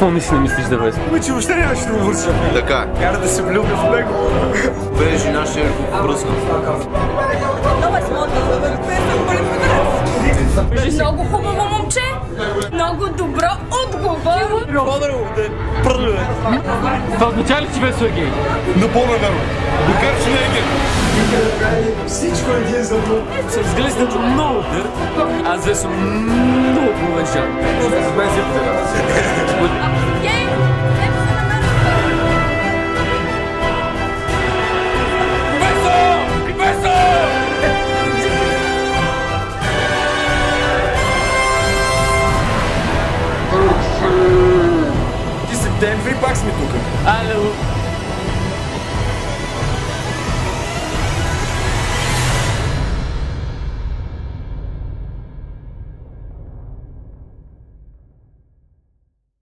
Какво наистина мислиш да бъде? Че въобще нямаше да го върша. Така. Кара да се влюбя в него. Бе, жена ще го бръсна. Много хубаво момче, много добро, отговорно. По-дърво, да пръдве. Това означава ли, че бе гей? Напълно верно. Докар, че не е гей. Всичко е гей за това. Се изглежда много дър, аз ве съм много повечан. За мен си е Гей, нека се намерим. Ти септември пак сме тук. Ало.